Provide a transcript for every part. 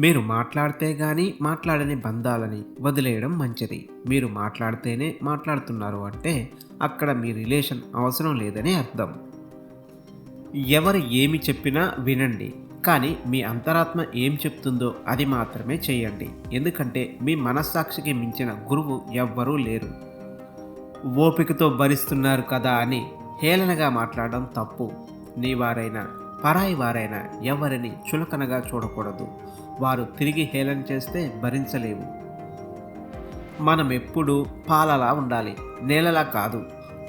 మీరు మాట్లాడితే గాని మాట్లాడని బంధాలని వదిలేయడం మంచిది. మీరు మాట్లాడితేనే మాట్లాడుతున్నారు అంటే అక్కడ మీ రిలేషన్ అవసరం లేదని అర్థం. ఎవరు ఏమి చెప్పినా వినండి. కానీ మీ అంతరాత్మ ఏం చెప్తుందో అది మాత్రమే చేయండి. ఎందుకంటే మీ మనస్సాక్షికి మించిన గురువు ఎవ్వరూ లేరు. ఓపికతో భరిస్తున్నారు కదా అని హేళనగా మాట్లాడడం తప్పు. నీ వారైనా పరాయి వారైనా ఎవరిని చులకనగా చూడకూడదు. వారు తిరిగి హేళన చేస్తే భరించలేవు. మనం ఎప్పుడూ పాలలా ఉండాలి, నేలలా కాదు.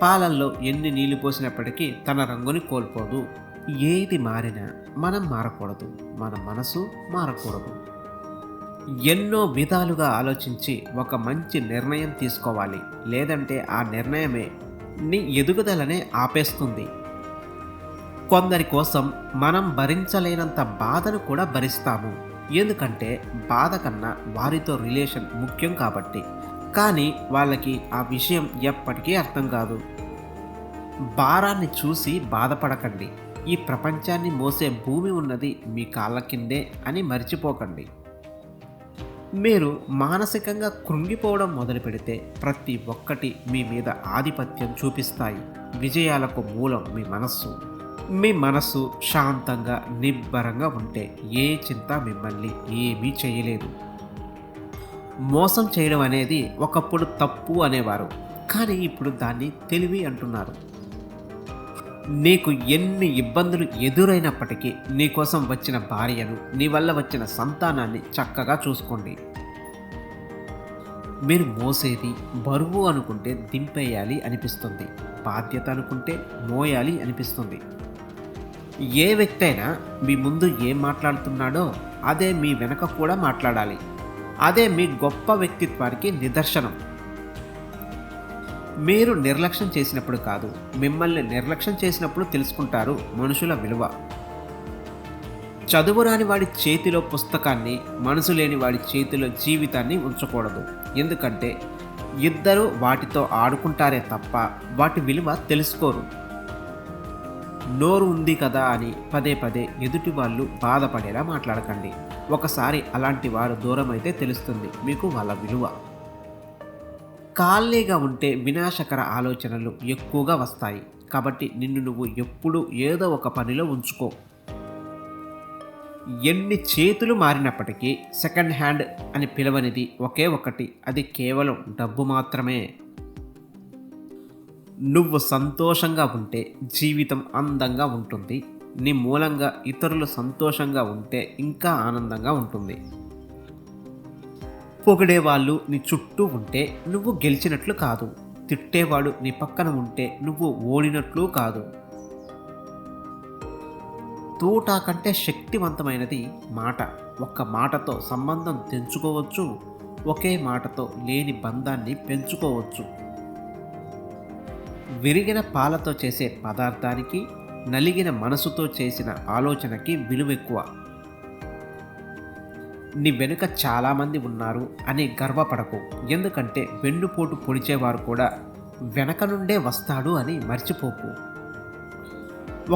పాలల్లో ఎన్ని నీళ్లు పోసినప్పటికీ తన రంగుని కోల్పోదు. ఏది మారినా మనం మారకూడదు, మన మనసు మారకూడదు. ఎన్నో విధాలుగా ఆలోచించి ఒక మంచి నిర్ణయం తీసుకోవాలి. లేదంటే ఆ నిర్ణయమే నీ ఎదుగుదలనే ఆపేస్తుంది. కొందరి కోసం మనం భరించలేనంత బాధను కూడా భరిస్తాము. ఎందుకంటే బాధ కన్నా వారితో రిలేషన్ ముఖ్యం కాబట్టి. కానీ వాళ్ళకి ఆ విషయం ఎప్పటికీ అర్థం కాదు. భారాన్ని చూసి బాధపడకండి. ఈ ప్రపంచాన్ని మోసే భూమి ఉన్నది మీ కాళ్ళ కిందే అని మర్చిపోకండి. మీరు మానసికంగా కృంగిపోవడం మొదలు పెడితే ప్రతి ఒక్కటి మీ మీద ఆధిపత్యం చూపిస్తాయి. విజయాలకు మూలం మీ మనస్సు. మీ మనస్సు శాంతంగా నిబ్బరంగా ఉంటే ఏ చింత మిమ్మల్ని ఏమీ చేయలేదు. మోసం చేయడం అనేది ఒకప్పుడు తప్పు అనేవారు, కానీ ఇప్పుడు దాన్ని తెలివి అంటున్నారు. నీకు ఎన్ని ఇబ్బందులు ఎదురైనప్పటికీ నీకోసం వచ్చిన భార్యను, నీ వల్ల వచ్చిన సంతానాన్ని చక్కగా చూసుకోండి. మీరు మోసేది బరువు అనుకుంటే దింపేయాలి అనిపిస్తుంది. బాధ్యత అనుకుంటే మోయాలి అనిపిస్తుంది. ఏ వ్యక్తి అయినా మీ ముందు ఏం మాట్లాడుతున్నాడో అదే మీ వెనక కూడా మాట్లాడాలి. అదే మీ గొప్ప వ్యక్తిత్వానికి నిదర్శనం. మీరు నిర్లక్ష్యం చేసినప్పుడు కాదు, మిమ్మల్ని నిర్లక్ష్యం చేసినప్పుడు తెలుసుకుంటారు మనుషుల విలువ. చదువు రాని వాడి చేతిలో పుస్తకాన్ని, మనసు లేని వాడి చేతిలో జీవితాన్ని ఉంచకూడదు. ఎందుకంటే ఇద్దరూ వాటితో ఆడుకుంటారే తప్ప వాటి విలువ తెలుసుకోరు. నోరు ఉంది కదా అని పదే పదే ఎదుటి వాళ్ళు బాధపడేలా మాట్లాడకండి. ఒకసారి అలాంటి వారు దూరం అయితే తెలుస్తుంది మీకు వాళ్ళ విలువ. ఖాళీగా ఉంటే వినాశకర ఆలోచనలు ఎక్కువగా వస్తాయి. కాబట్టి నిన్ను నువ్వు ఎప్పుడూ ఏదో ఒక పనిలో ఉంచుకో. ఎన్ని చేతులు మారినప్పటికీ సెకండ్ హ్యాండ్ అని పిలవనిది ఒకే ఒకటి, అది కేవలం డబ్బు మాత్రమే. నువ్వు సంతోషంగా ఉంటే జీవితం అందంగా ఉంటుంది. నీ మూలంగా ఇతరులు సంతోషంగా ఉంటే ఇంకా ఆనందంగా ఉంటుంది. పొగిడేవాళ్ళు నీ చుట్టూ ఉంటే నువ్వు గెలిచినట్లు కాదు. తిట్టేవాడు నీ పక్కన ఉంటే నువ్వు ఓడినట్లు కాదు. తూటా కంటే శక్తివంతమైనది మాట. ఒక్క మాటతో సంబంధం తెంచుకోవచ్చు, ఒకే మాటతో లేని బంధాన్ని పెంచుకోవచ్చు. విరిగిన పాలతో చేసే పదార్థానికి, నలిగిన మనసుతో చేసిన ఆలోచనకి విలువెక్కువ. నీ వెనుక చాలామంది ఉన్నారు అని గర్వపడకు. ఎందుకంటే వెన్నుపోటు పొడిచేవారు కూడా వెనక నుండే వస్తాడు అని మర్చిపోకు.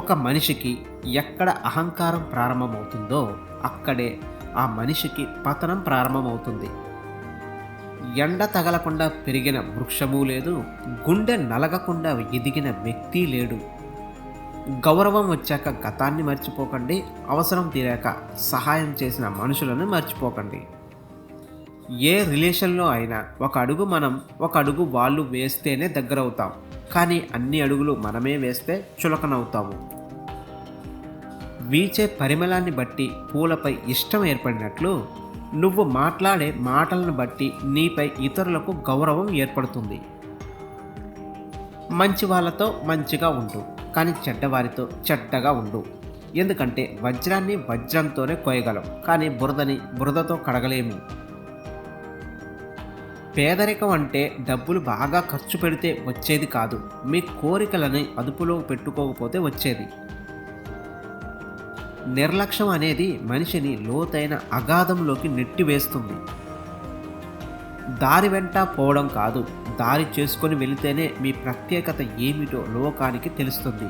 ఒక మనిషికి ఎక్కడ అహంకారం ప్రారంభమవుతుందో అక్కడే ఆ మనిషికి పతనం ప్రారంభమవుతుంది. ఎండ తగలకుండా పెరిగిన వృక్షము లేదు, గుండె నలగకుండా ఎదిగిన వ్యక్తి లేడు. గౌరవం వచ్చాక గతాన్ని మర్చిపోకండి. అవసరం తీరాక సహాయం చేసిన మనుషులను మర్చిపోకండి. ఏ రిలేషన్లో అయినా ఒక అడుగు మనం, ఒక అడుగు వాళ్ళు వేస్తేనే దగ్గరవుతాం. కానీ అన్ని అడుగులు మనమే వేస్తే చులకనవుతాము. వీచే పరిమళాన్ని బట్టి పూలపై ఇష్టం ఏర్పడినట్లు నువ్వు మాట్లాడే మాటలను బట్టి నీపై ఇతరులకు గౌరవం ఏర్పడుతుంది. మంచి వాళ్ళతో మంచిగా ఉండు, కానీ చెడ్డవారితో చెడ్డగా ఉండు. ఎందుకంటే వజ్రాన్ని వజ్రంతోనే కోయగలం, కానీ బురదని బురదతో కడగలేము. పేదరికం అంటే డబ్బులు బాగా ఖర్చు పెడితే వచ్చేది కాదు, మీ కోరికలని అదుపులో పెట్టుకోకపోతే వచ్చేది. నిర్లక్ష్యం అనేది మనిషిని లోతైన అగాధంలోకి నెట్టివేస్తుంది. దారి వెంట పోవడం కాదు, దారి చేసుకొని వెళితేనే మీ ప్రత్యేకత ఏమిటో లోకానికి తెలుస్తుంది.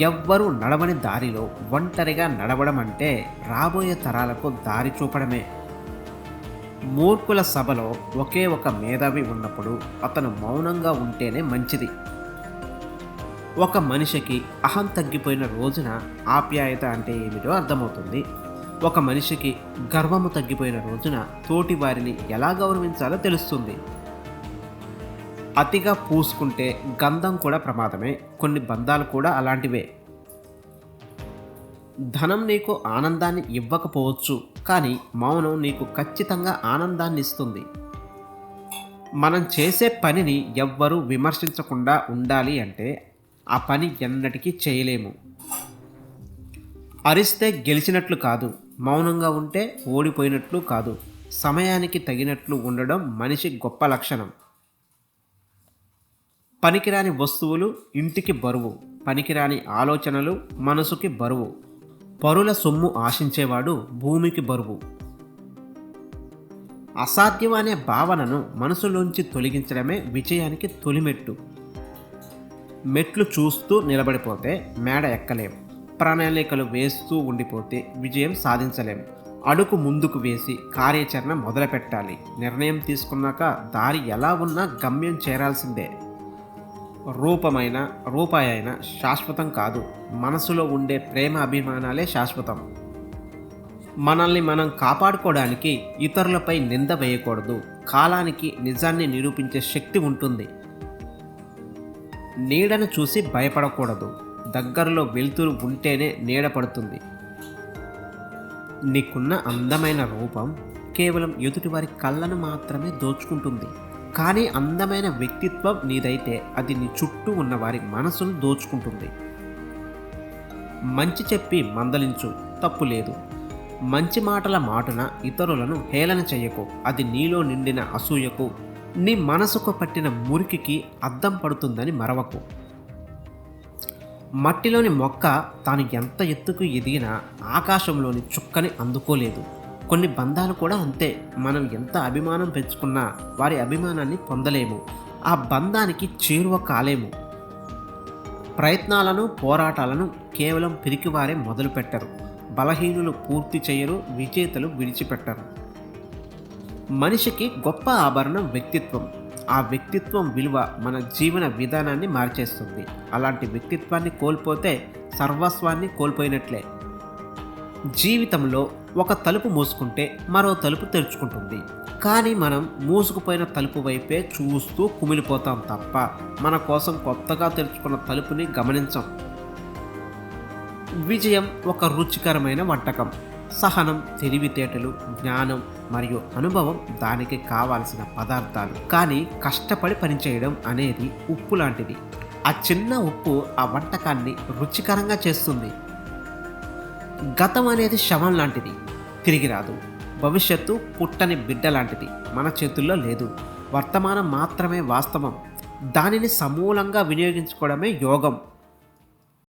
ఎవ్వరూ నడవని దారిలో ఒంటరిగా నడవడం అంటే రాబోయే తరాలకు దారి చూపడమే. మూర్ఖుల సభలో ఒకే ఒక మేధావి ఉన్నప్పుడు అతను మౌనంగా ఉంటేనే మంచిది. ఒక మనిషికి అహం తగ్గిపోయిన రోజున ఆప్యాయత అంటే ఏమిటో అర్థమవుతుంది. ఒక మనిషికి గర్వము తగ్గిపోయిన రోజున తోటి వారిని ఎలా గౌరవించాలో తెలుస్తుంది. అతిగా పూసుకుంటే గంధం కూడా ప్రమాదమే. కొన్ని బంధాలు కూడా అలాంటివే. ధనం నీకు ఆనందాన్ని ఇవ్వకపోవచ్చు, కానీ మౌనం నీకు ఖచ్చితంగా ఆనందాన్ని ఇస్తుంది. మనం చేసే పనిని ఎవ్వరూ విమర్శించకుండా ఉండాలి అంటే ఆ పని ఎన్నటికీ చేయలేము. అరిస్తే గెలిచినట్లు కాదు, మౌనంగా ఉంటే ఓడిపోయినట్లు కాదు. సమయానికి తగినట్లు ఉండడం మనిషి గొప్ప లక్షణం. పనికిరాని వస్తువులు ఇంటికి బరువు, పనికిరాని ఆలోచనలు మనసుకి బరువు. పరుల సొమ్ము ఆశించేవాడు భూమికి బరువు. అసాధ్యం అనే భావనను మనసులోంచి తొలగించడమే విజయానికి తొలిమెట్టు. మెట్లు చూస్తూ నిలబడిపోతే మేడ ఎక్కలేం. ప్రణాళికలు వేస్తూ ఉండిపోతే విజయం సాధించలేం. అడుగు ముందుకు వేసి కార్యాచరణ మొదలుపెట్టాలి. నిర్ణయం తీసుకున్నాక దారి ఎలా ఉన్నా గమ్యం చేరాల్సిందే. రూపాయి అయినా శాశ్వతం కాదు. మనసులో ఉండే ప్రేమ అభిమానాలే శాశ్వతం. మనల్ని మనం కాపాడుకోవడానికి ఇతరులపై నింద వేయకూడదు. కాలానికి నిజాన్ని నిరూపించే శక్తి ఉంటుంది. నీడను చూసి భయపడకూడదు. దగ్గరలో వెలుతురు ఉంటేనే నీడ పడుతుంది. నీకున్న అందమైన రూపం కేవలం ఎదుటివారి కళ్ళను మాత్రమే దోచుకుంటుంది. కానీ అందమైన వ్యక్తిత్వం నీదైతే అది నీ చుట్టూ ఉన్న వారి మనసును దోచుకుంటుంది. మంచి చెప్పి మందలించు, తప్పు లేదు. మంచి మాటల మాటున ఇతరులను హేళన చెయ్యకు. అది నీలో నిండిన అసూయకు, నీ మనసుకు పట్టిన మురికికి అద్దం పడుతుందని మరవకు. మట్టిలోని మొక్క తాను ఎంత ఎత్తుకు ఎదిగినా ఆకాశంలోని చుక్కని అందుకోలేదు. కొన్ని బంధాలు కూడా అంతే. మనం ఎంత అభిమానం పెంచుకున్నా వారి అభిమానాన్ని పొందలేము. ఆ బంధానికి చేరువ కాలేము. ప్రయత్నాలను, పోరాటాలను కేవలం పిరికివారే మొదలుపెట్టరు. బలహీనులు పూర్తి చేయరు, విజేతలు విడిచిపెట్టరు. మనిషికి గొప్ప ఆభరణం వ్యక్తిత్వం. ఆ వ్యక్తిత్వం విలువ మన జీవన విధానాన్ని మార్చేస్తుంది. అలాంటి వ్యక్తిత్వాన్ని కోల్పోతే సర్వస్వాన్ని కోల్పోయినట్లే. జీవితంలో ఒక తలుపు మూసుకుంటే మరో తలుపు తెరుచుకుంటుంది. కానీ మనం మూసుకుపోయిన తలుపు వైపే చూస్తూ కుమిలిపోతాం తప్ప మన కోసం కొత్తగా తెరుచుకున్న తలుపుని గమనించం. విజయం ఒక రుచికరమైన వంటకం. సహనం, తెలివితేటలు, జ్ఞానం మరియు అనుభవం దానికి కావాల్సిన పదార్థాలు. కానీ కష్టపడి పనిచేయడం అనేది ఉప్పు లాంటిది. ఆ చిన్న ఉప్పు ఆ వంటకాన్ని రుచికరంగా చేస్తుంది. గతం అనేది శవం లాంటిది, తిరిగి రాదు. భవిష్యత్తు పుట్టని బిడ్డ లాంటిది, మన చేతుల్లో లేదు. వర్తమానం మాత్రమే వాస్తవం. దానిని సమూలంగా వినియోగించుకోవడమే యోగం.